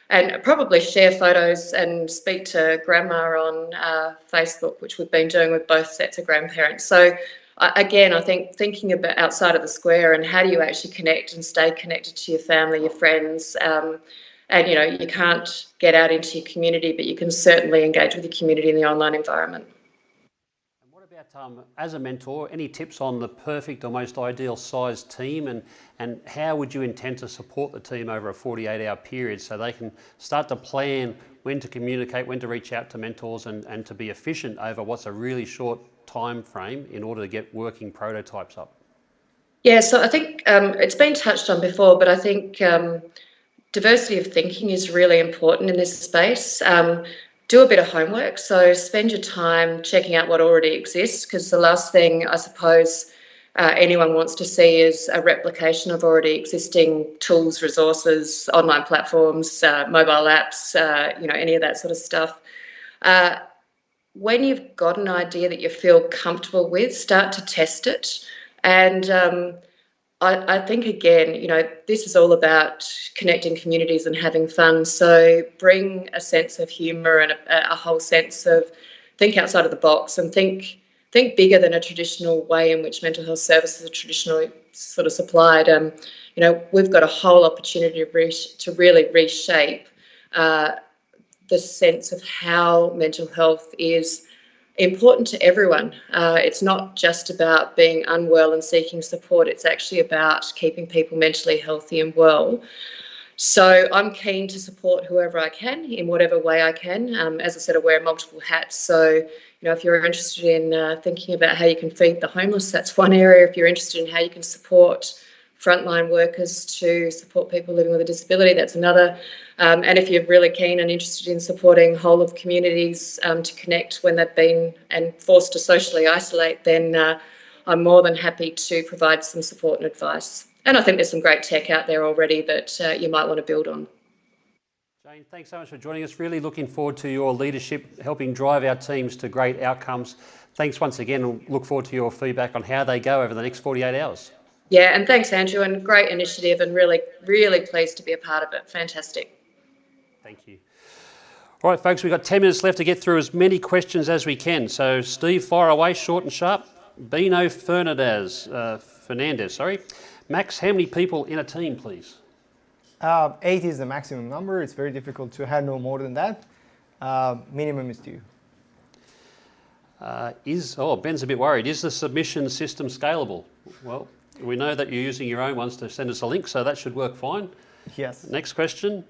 and probably share photos and speak to grandma on Facebook, which we've been doing with both sets of grandparents. So again, I think thinking about outside of the square and how do you actually connect and stay connected to your family, your friends, and you can't get out into your community, but you can certainly engage with your community in the online environment. And what about, as a mentor, any tips on the perfect or most ideal sized team, and how would you intend to support the team over a 48-hour period so they can start to plan when to communicate, when to reach out to mentors, and to be efficient over what's a really short time frame in order to get working prototypes up? Yeah, so I think it's been touched on before, but I think diversity of thinking is really important in this space. Do a bit of homework, so spend your time checking out what already exists, because the last thing I suppose anyone wants to see is a replication of already existing tools, resources, online platforms, mobile apps, any of that sort of stuff. When you've got an idea that you feel comfortable with, start to test it. And I think, again, this is all about connecting communities and having fun. So bring a sense of humour and a whole sense of think outside of the box and think bigger than a traditional way in which mental health services are traditionally sort of supplied. We've got a whole opportunity to really reshape the sense of how mental health is important to everyone. It's not just about being unwell and seeking support. It's actually about keeping people mentally healthy and well. So I'm keen to support whoever I can in whatever way I can. As I said, I wear multiple hats. So, if you're interested in thinking about how you can feed the homeless, that's one area. If you're interested in how you can support frontline workers to support people living with a disability, that's another. And if you're really keen and interested in supporting whole of communities to connect when they've been and forced to socially isolate, then I'm more than happy to provide some support and advice. And I think there's some great tech out there already that you might want to build on. Jane, thanks so much for joining us. Really looking forward to your leadership, helping drive our teams to great outcomes. Thanks once again, and look forward to your feedback on how they go over the next 48 hours. Yeah, and thanks, Andrew, and great initiative, and really, really pleased to be a part of it. Fantastic. Thank you. All right, folks, we've got 10 minutes left to get through as many questions as we can. So, Steve, fire away, short and sharp. Bino Fernandez. Max, how many people in a team, please? 8 is the maximum number. It's very difficult to have no more than that. Minimum is 2. Ben's a bit worried. Is the submission system scalable? Well, we know that you're using your own ones to send us a link, so that should work fine. Yes. Next question.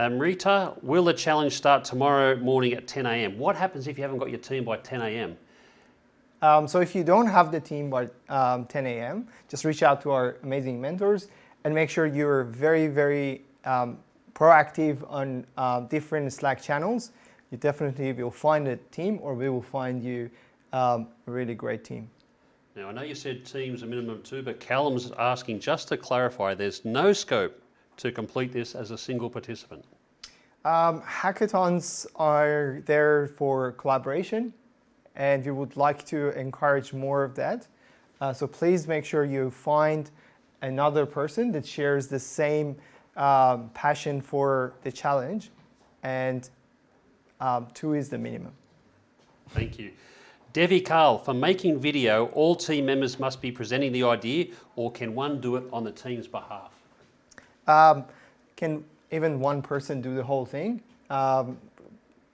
Rita, will the challenge start tomorrow morning at 10 a.m? What happens if you haven't got your team by 10 a.m? So if you don't have the team by 10 a.m., just reach out to our amazing mentors and make sure you're very, very proactive on different Slack channels. You definitely will find a team, or we will find you a really great team. Now, I know you said teams a minimum of 2, but Callum's asking, just to clarify, there's no scope to complete this as a single participant. Hackathons are there for collaboration, and we would like to encourage more of that. So please make sure you find another person that shares the same passion for the challenge, and 2 is the minimum. Thank you. Devi Carl, for making video, all team members must be presenting the idea, or can one do it on the team's behalf? Can even one person do the whole thing?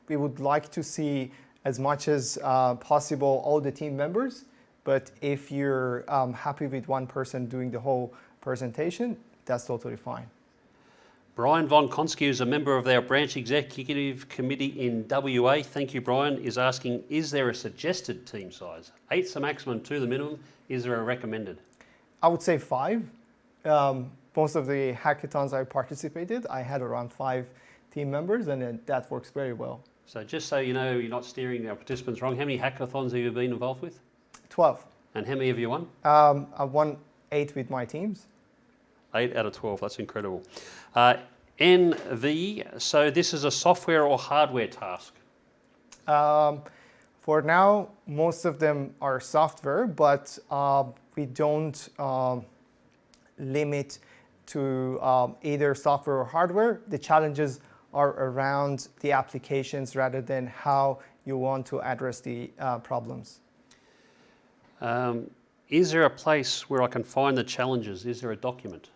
We would like to see as much as possible all the team members, but if you're happy with one person doing the whole presentation, that's totally fine. Brian Von Konsky, who's a member of our branch executive committee in WA, thank you Brian, is asking, is there a suggested team size? 8's the maximum, 2 the minimum. Is there a recommended? I would say 5. Most of the hackathons I participated, I had around 5 team members, and that works very well. So just so you know, you're not steering our participants wrong, how many hackathons have you been involved with? 12. And how many have you won? I won 8 with my teams. 8 out of 12, that's incredible. NV, so this is a software or hardware task? For now, most of them are software, but we don't limit to either software or hardware. The challenges are around the applications rather than how you want to address the problems. Is there a place where I can find the challenges? Is there a document?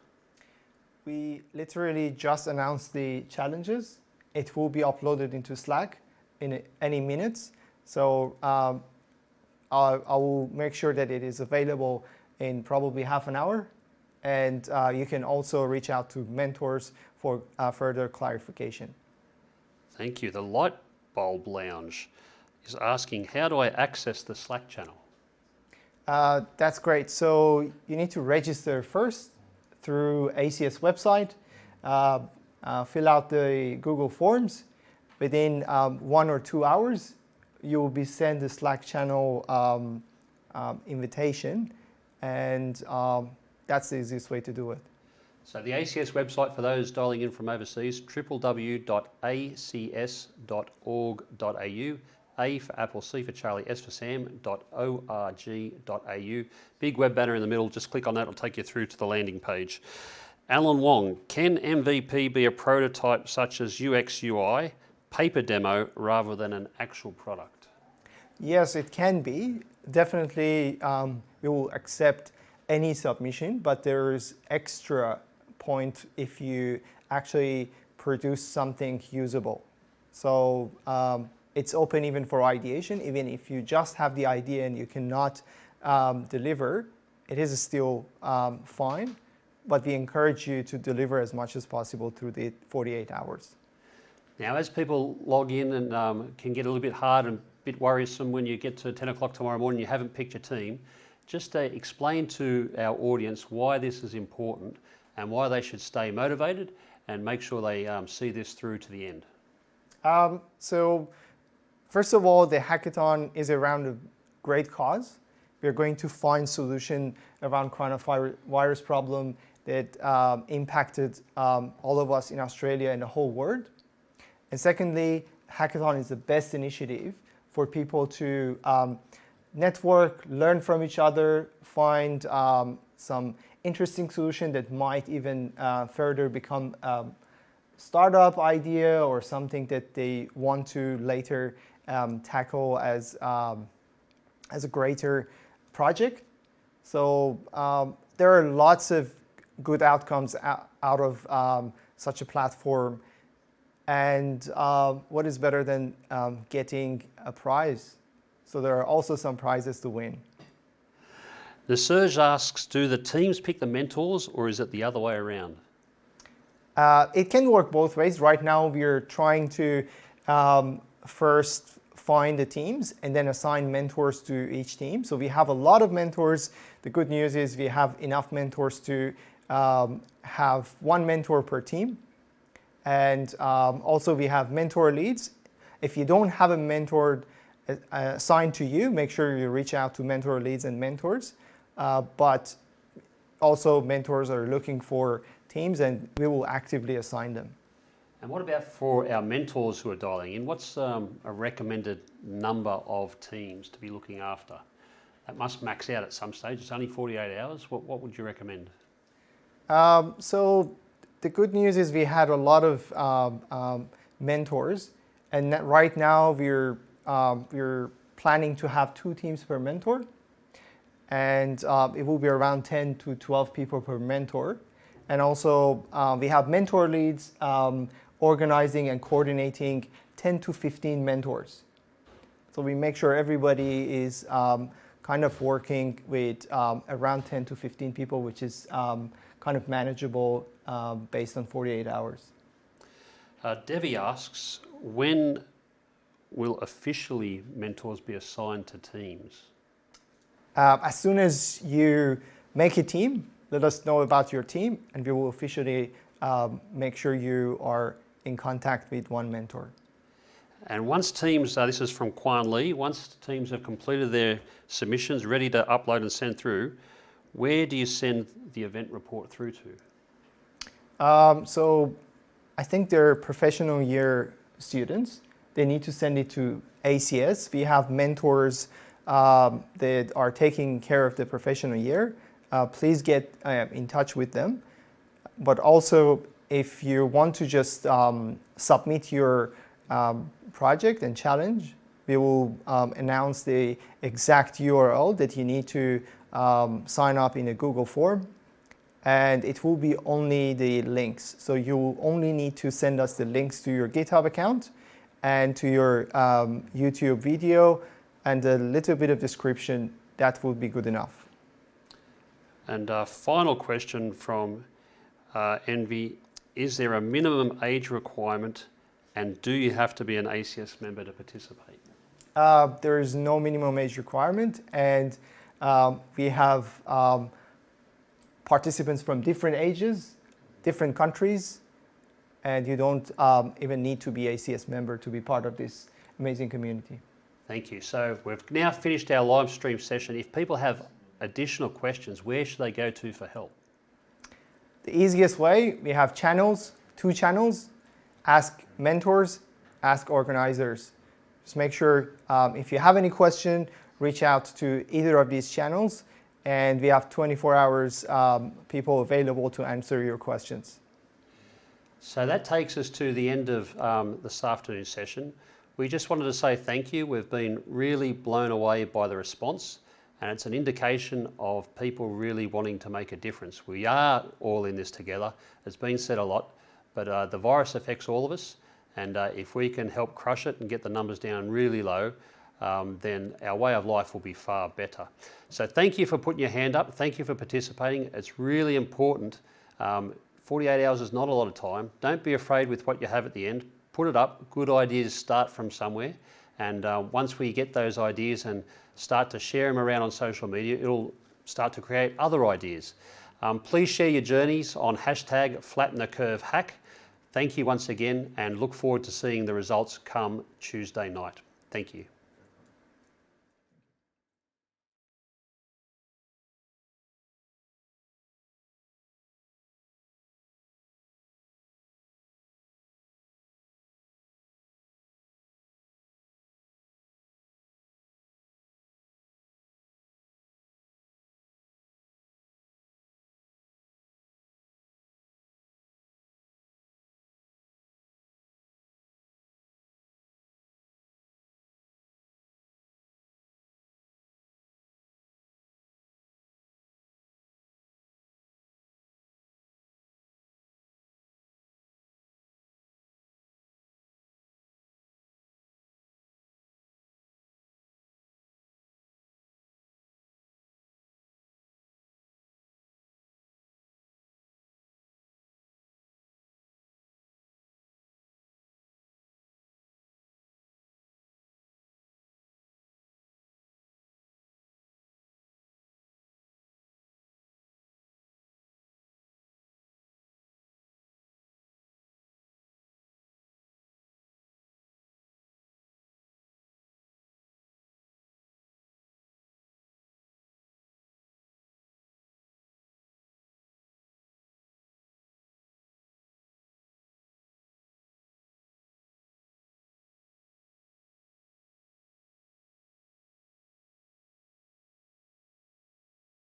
We literally just announced the challenges. It will be uploaded into Slack in any minutes. So I will make sure that it is available in probably half an hour. And you can also reach out to mentors for further clarification. Thank you. The Light Bulb Lounge is asking, how do I access the Slack channel? That's great. So you need to register first through ACS website, fill out the Google Forms. Within 1 or 2 hours, you will be sent the Slack channel invitation, and that's the easiest way to do it. So the ACS website for those dialing in from overseas, www.acs.org.au, A for Apple, C for Charlie, S for Sam, .org.au. Big web banner in the middle, just click on that, it'll take you through to the landing page. Alan Wong, can MVP be a prototype such as UX UI, paper demo, rather than an actual product? Yes, it can be. Definitely, we will accept any submission, but there's extra point if you actually produce something usable. So it's open even for ideation. Even if you just have the idea and you cannot deliver, it is still fine. But we encourage you to deliver as much as possible through the 48 hours. Now, as people log in and can get a little bit hard and a bit worrisome when you get to 10 o'clock tomorrow morning, you haven't picked your team, just explain to our audience why this is important and why they should stay motivated and make sure they see this through to the end. So first of all, the hackathon is around a great cause. We're going to find solution around coronavirus problem that impacted all of us in Australia and the whole world. And secondly, hackathon is the best initiative for people to network, learn from each other, find some interesting solution that might even further become a startup idea or something that they want to later tackle as a greater project. So there are lots of good outcomes out of such a platform. And what is better than getting a prize? So there are also some prizes to win. The Serge asks, do the teams pick the mentors or is it the other way around? It can work both ways. Right now, we're trying to first find the teams and then assign mentors to each team. So we have a lot of mentors. The good news is we have enough mentors to have one mentor per team. And also we have mentor leads. If you don't have a mentor assigned to you, make sure you reach out to mentor leads and mentors. But also mentors are looking for teams and we will actively assign them. And what about for our mentors who are dialing in? What's a recommended number of teams to be looking after? That must max out at some stage. It's only 48 hours. What would you recommend? So the good news is we had a lot of mentors, and right now we're planning to have 2 teams per mentor, and it will be around 10 to 12 people per mentor. And also we have mentor leads organizing and coordinating 10 to 15 mentors. So we make sure everybody is kind of working with around 10 to 15 people, which is kind of manageable based on 48 hours. Devi asks, when will officially mentors be assigned to teams? As soon as you make a team, let us know about your team, and we will officially make sure you are in contact with one mentor. And once teams, this is from Quan Lee, once teams have completed their submissions, ready to upload and send through, where do you send the event report through to? So I think they're professional year students. They need to send it to ACS. We have mentors that are taking care of the professional year. Please get in touch with them. But also, if you want to just submit your project and challenge, we will announce the exact URL that you need to sign up in a Google form. And it will be only the links. So you will only need to send us the links to your GitHub account and to your YouTube video and a little bit of description. That will be good enough. And final question from Envy, is there a minimum age requirement and do you have to be an ACS member to participate? There is no minimum age requirement, and we have participants from different ages, different countries, and you don't even need to be ACS member to be part of this amazing community. Thank you. So we've now finished our live stream session. If people have additional questions, where should they go to for help? The easiest way, we have channels, 2 channels, Ask Mentors, Ask Organizers. Just make sure if you have any question, reach out to either of these channels, and we have 24 hours people available to answer your questions. So that takes us to the end of this afternoon session. We just wanted to say thank you. We've been really blown away by the response, and it's an indication of people really wanting to make a difference. We are all in this together. It's been said a lot, but the virus affects all of us, and if we can help crush it and get the numbers down really low, then our way of life will be far better. So thank you for putting your hand up. Thank you for participating. It's really important. 48 hours is not a lot of time. Don't be afraid with what you have at the end. Put it up. Good ideas start from somewhere. And once we get those ideas and start to share them around on social media, it'll start to create other ideas. Please share your journeys on hashtag Flatten the Curve Hack. Thank you once again, and look forward to seeing the results come Tuesday night. Thank you.